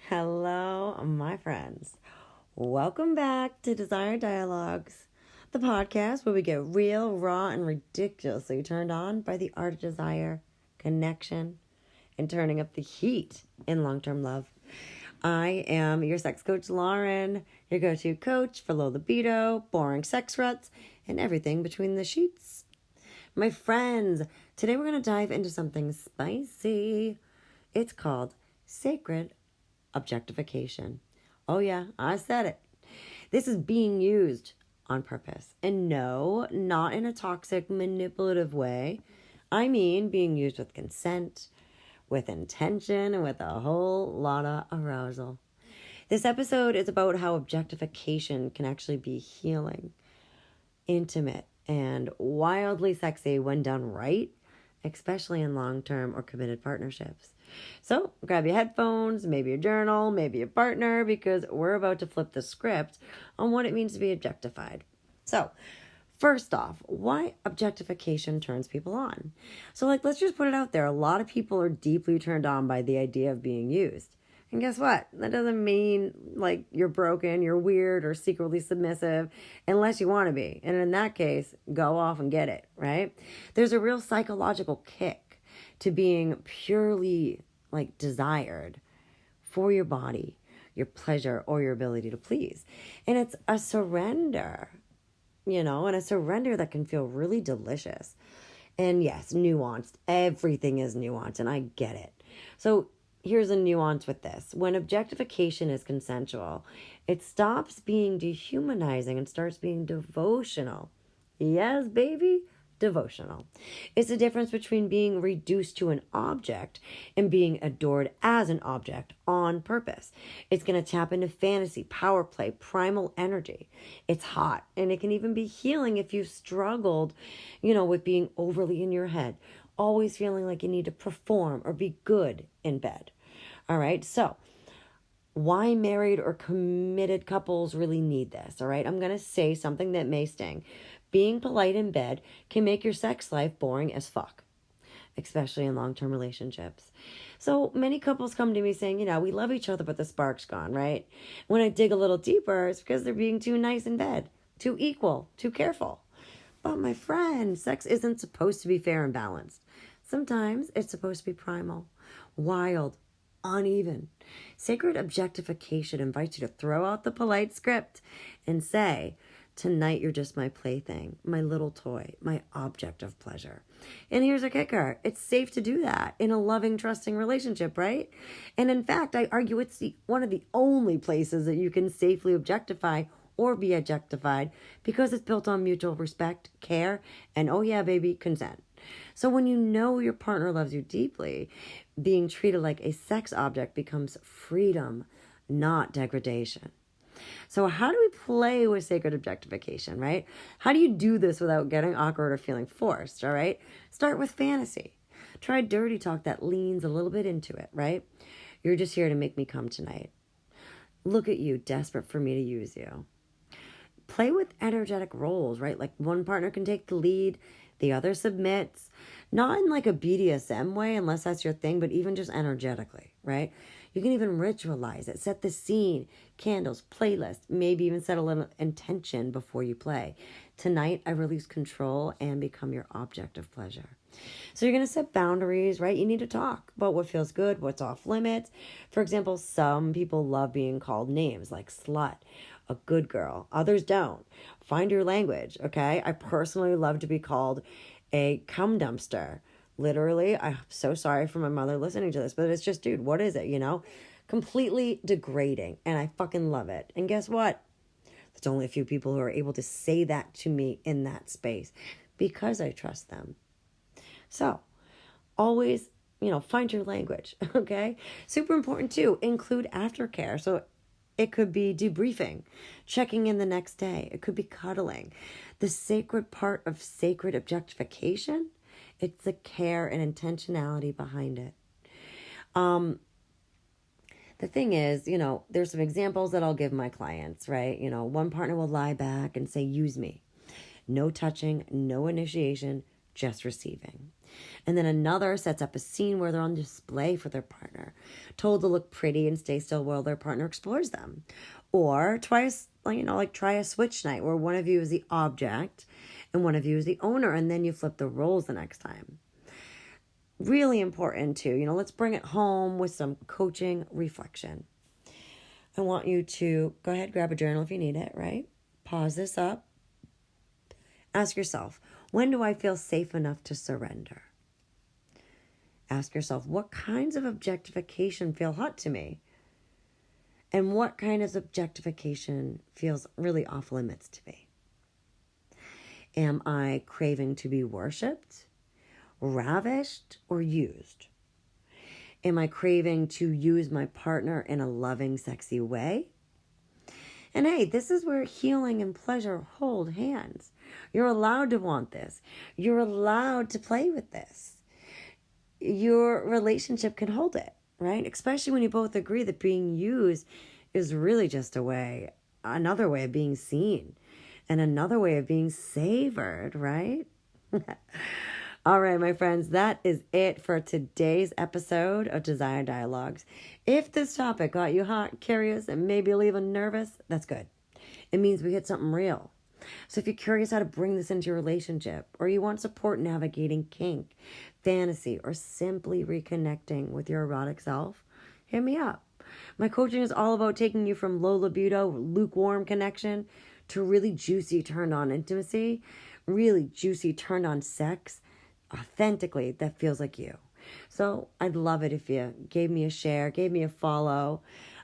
Hello, my friends. Welcome back to Desire Dialogues, the podcast where we get real, raw, and ridiculously turned on by the art of desire, connection, and turning up the heat in long-term love. I am your sex coach, Lauren, your go-to coach for low libido, boring sex ruts, and everything between the sheets. My friends, today we're going to dive into something spicy. It's called sacred objectification. Oh yeah, I said it. This is being used on purpose. And no, not in a toxic, manipulative way. I mean being used with consent, with intention, and with a whole lot of arousal. This episode is about how objectification can actually be healing, intimate, and wildly sexy when done right, especially in long-term or committed partnerships. So grab your headphones, maybe a journal, maybe a partner, because we're about to flip the script on what it means to be objectified. So first off, why objectification turns people on. So let's just put it out there. A lot of people are deeply turned on by the idea of being used. And guess what? That doesn't mean you're broken, you're weird, or secretly submissive, unless you want to be. And in that case, go off and get it, right? There's a real psychological kick to being purely desired for your body, your pleasure, or your ability to please. And it's a surrender, and a surrender that can feel really delicious. And yes, nuanced. Everything is nuanced, and I get it. So here's a nuance with this. When objectification is consensual, it stops being dehumanizing and starts being devotional. Yes, baby, devotional. It's the difference between being reduced to an object and being adored as an object on purpose. It's going to tap into fantasy, power play, primal energy. It's hot, and it can even be healing if you've struggled, with being overly in your head, always feeling like you need to perform or be good in bed. All right, so why married or committed couples really need this, all right? I'm going to say something that may sting. Being polite in bed can make your sex life boring as fuck, especially in long-term relationships. So many couples come to me saying, we love each other, but the spark's gone, right? When I dig a little deeper, it's because they're being too nice in bed, too equal, too careful. But my friend, sex isn't supposed to be fair and balanced. Sometimes it's supposed to be primal, wild, uneven. Sacred objectification invites you to throw out the polite script and say, tonight you're just my plaything, my little toy, my object of pleasure. And here's a kicker. It's safe to do that in a loving, trusting relationship, right? And in fact, I argue it's one of the only places that you can safely objectify or be objectified because it's built on mutual respect, care, and oh yeah, baby, consent. So when you know your partner loves you deeply, being treated like a sex object becomes freedom, not degradation. So how do we play with sacred objectification, right? How do you do this without getting awkward or feeling forced, all right? Start with fantasy. Try dirty talk that leans a little bit into it, right? You're just here to make me come tonight. Look at you, desperate for me to use you. Play with energetic roles, right? Like one partner can take the lead, the other submits. Not in a BDSM way, unless that's your thing, but even just energetically, right? You can even ritualize it, set the scene, candles, playlist, maybe even set a little intention before you play. Tonight, I release control and become your object of pleasure. So you're going to set boundaries, right? You need to talk about what feels good, what's off limits. For example, some people love being called names like slut, a good girl. Others don't. Find your language, okay? I personally love to be called a cum dumpster. Literally, I'm so sorry for my mother listening to this, but it's just, dude, what is it, Completely degrading, and I fucking love it. And guess what? There's only a few people who are able to say that to me in that space because I trust them. So, always, find your language, okay? Super important, too. Include aftercare. So, it could be debriefing, checking in the next day. It could be cuddling. The sacred part of sacred objectification, it's the care and intentionality behind it. The thing is, there's some examples that I'll give my clients, right? One partner will lie back and say, use me. No touching, no initiation, just receiving. And then another sets up a scene where they're on display for their partner, told to look pretty and stay still while their partner explores them. Or try a switch night where one of you is the object and one of you is the owner, and then you flip the roles the next time. Really important too. Let's bring it home with some coaching reflection. I want you to go ahead, grab a journal if you need it, right? Pause this up. Ask yourself, when do I feel safe enough to surrender? Ask yourself, what kinds of objectification feel hot to me? And what kind of objectification feels really off limits to me? Am I craving to be worshipped, ravished, or used? Am I craving to use my partner in a loving, sexy way? And hey, this is where healing and pleasure hold hands. You're allowed to want this. You're allowed to play with this. Your relationship can hold it, right? Especially when you both agree that being used is really just another way of being seen and another way of being savored, right? All right, my friends, that is it for today's episode of Desire Dialogues. If this topic got you hot, curious, and maybe even nervous, that's good. It means we hit something real. So if you're curious how to bring this into your relationship, or you want support navigating kink, fantasy, or simply reconnecting with your erotic self, hit me up. My coaching is all about taking you from low libido, lukewarm connection, to really juicy turned-on intimacy, really juicy turned-on sex, authentically, that feels like you. So I'd love it if you gave me a share, gave me a follow,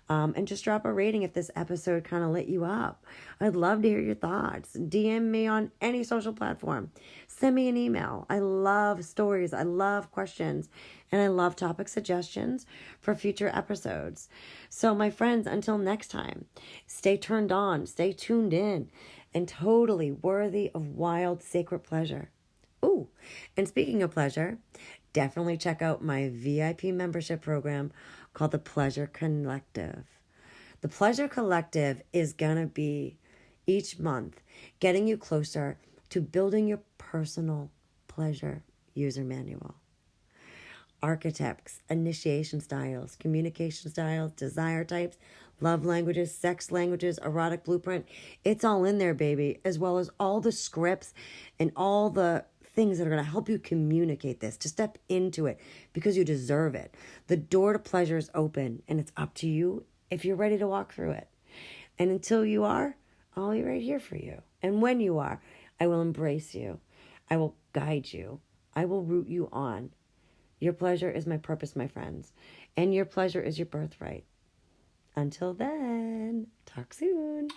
and just drop a rating if this episode kind of lit you up. I'd love to hear your thoughts. DM me on any social platform. Send me an email. I love stories. I love questions. And I love topic suggestions for future episodes. So my friends, until next time, stay turned on, stay tuned in, and totally worthy of wild, sacred pleasure. Ooh, and speaking of pleasure, definitely check out my VIP membership program called the Pleasure Collective. The Pleasure Collective is going to be each month getting you closer to building your personal pleasure user manual. Archetypes, initiation styles, communication styles, desire types, love languages, sex languages, erotic blueprint. It's all in there, baby, as well as all the scripts and all the things that are going to help you communicate this, to step into it because you deserve it. The door to pleasure is open, and it's up to you if you're ready to walk through it. And until you are, I'll be right here for you. And when you are, I will embrace you. I will guide you. I will root you on. Your pleasure is my purpose, my friends. And your pleasure is your birthright. Until then, talk soon.